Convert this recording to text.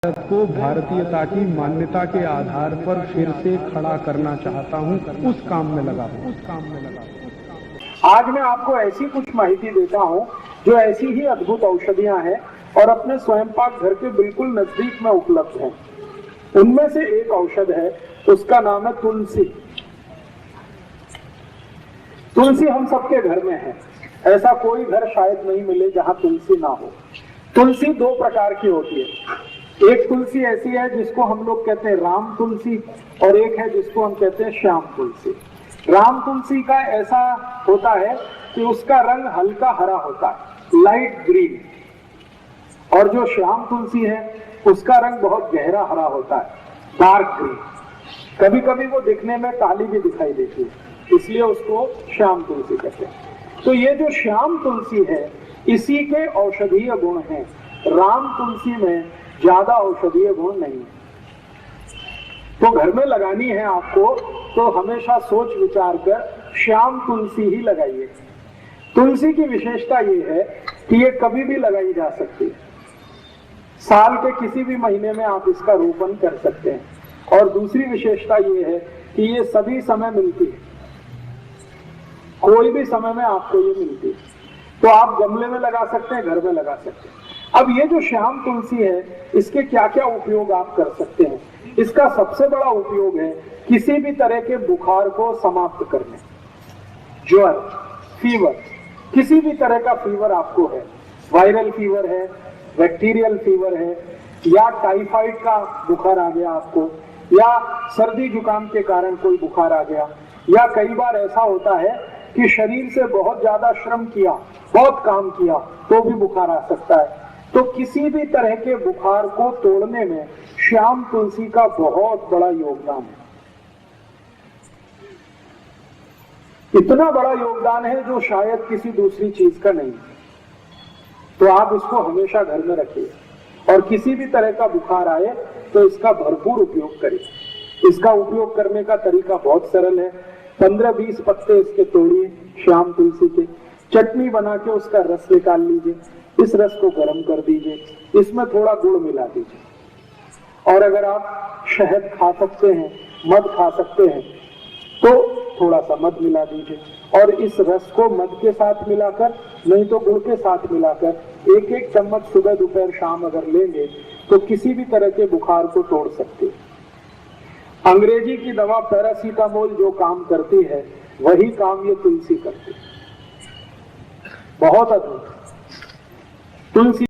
भारत को भारतीयता की मान्यता के आधार पर फिर से खड़ा करना चाहता हूं, उस काम में लगा आज मैं आपको ऐसी कुछ माहिती देता हूं जो ऐसी ही अद्भुत औषधियां हैं और अपने स्वयं पाक घर के बिल्कुल नजदीक में उपलब्ध हैं। उनमें से एक औषध है, उसका नाम है तुलसी। तुलसी हम सबके घर में है, ऐसा कोई घर शायद नहीं मिले जहां तुलसी ना हो। तुलसी दो प्रकार की होती है। एक तुलसी ऐसी है जिसको हम लोग कहते हैं राम तुलसी, और एक है जिसको हम कहते हैं श्याम तुलसी। राम तुलसी का ऐसा होता है कि उसका रंग हल्का हरा होता है, लाइट ग्रीन, और जो श्याम तुलसी है उसका रंग बहुत गहरा हरा होता है, डार्क ग्रीन। कभी कभी वो दिखने में काली भी दिखाई देती है, इसलिए उसको श्याम तुलसी कहते हैं। तो ये जो श्याम तुलसी है इसी के औषधीय गुण हैं। राम तुलसी में ज्यादा औषधीय गुण नहीं है। तो घर में लगानी है आपको तो हमेशा सोच विचार कर श्याम तुलसी ही लगाइए। तुलसी की विशेषता ये है कि ये कभी भी लगाई जा सकती है, साल के किसी भी महीने में आप इसका रोपण कर सकते हैं। और दूसरी विशेषता ये है कि ये सभी समय मिलती है, कोई भी समय में आपको ये मिलती है। तो आप गमले में लगा सकते हैं, घर में लगा सकते हैं। अब ये जो श्याम तुलसी है इसके क्या क्या उपयोग आप कर सकते हैं। इसका सबसे बड़ा उपयोग है किसी भी तरह के बुखार को समाप्त करने। ज्वर, फीवर, किसी भी तरह का फीवर आपको है, वायरल फीवर है, बैक्टीरियल फीवर है, या टाइफाइड का बुखार आ गया आपको, या सर्दी जुकाम के कारण कोई बुखार आ गया, या कई बार ऐसा होता है कि शरीर से बहुत ज्यादा श्रम किया, बहुत काम किया तो भी बुखार आ सकता है। तो किसी भी तरह के बुखार को तोड़ने में श्याम तुलसी का बहुत बड़ा योगदान है। इतना बड़ा योगदान है जो शायद किसी दूसरी चीज का नहीं। तो आप इसको हमेशा घर में रखिए, और किसी भी तरह का बुखार आए तो इसका भरपूर उपयोग करिए। इसका उपयोग करने का तरीका बहुत सरल है। 15-20 पत्ते इसके तोड़िए, श्याम तुलसी के, चटनी बना के उसका रस निकाल लीजिए, इस रस को गर्म कर दीजिए, इसमें थोड़ा गुड़ मिला दीजिए, और अगर आप शहद खा सकते हैं, मध खा सकते हैं तो थोड़ा सा मध मिला दीजिए, और इस रस को मध के साथ मिलाकर, नहीं तो गुड़ के साथ मिलाकर 1-1 चम्मच सुबह दोपहर शाम अगर लेंगे तो किसी भी तरह के बुखार को तोड़ सकते हैं। अंग्रेजी की दवा पैरासीटामोल जो काम करती है वही काम ये तुलसी करती है। बहुत अद्भुत तुलसी।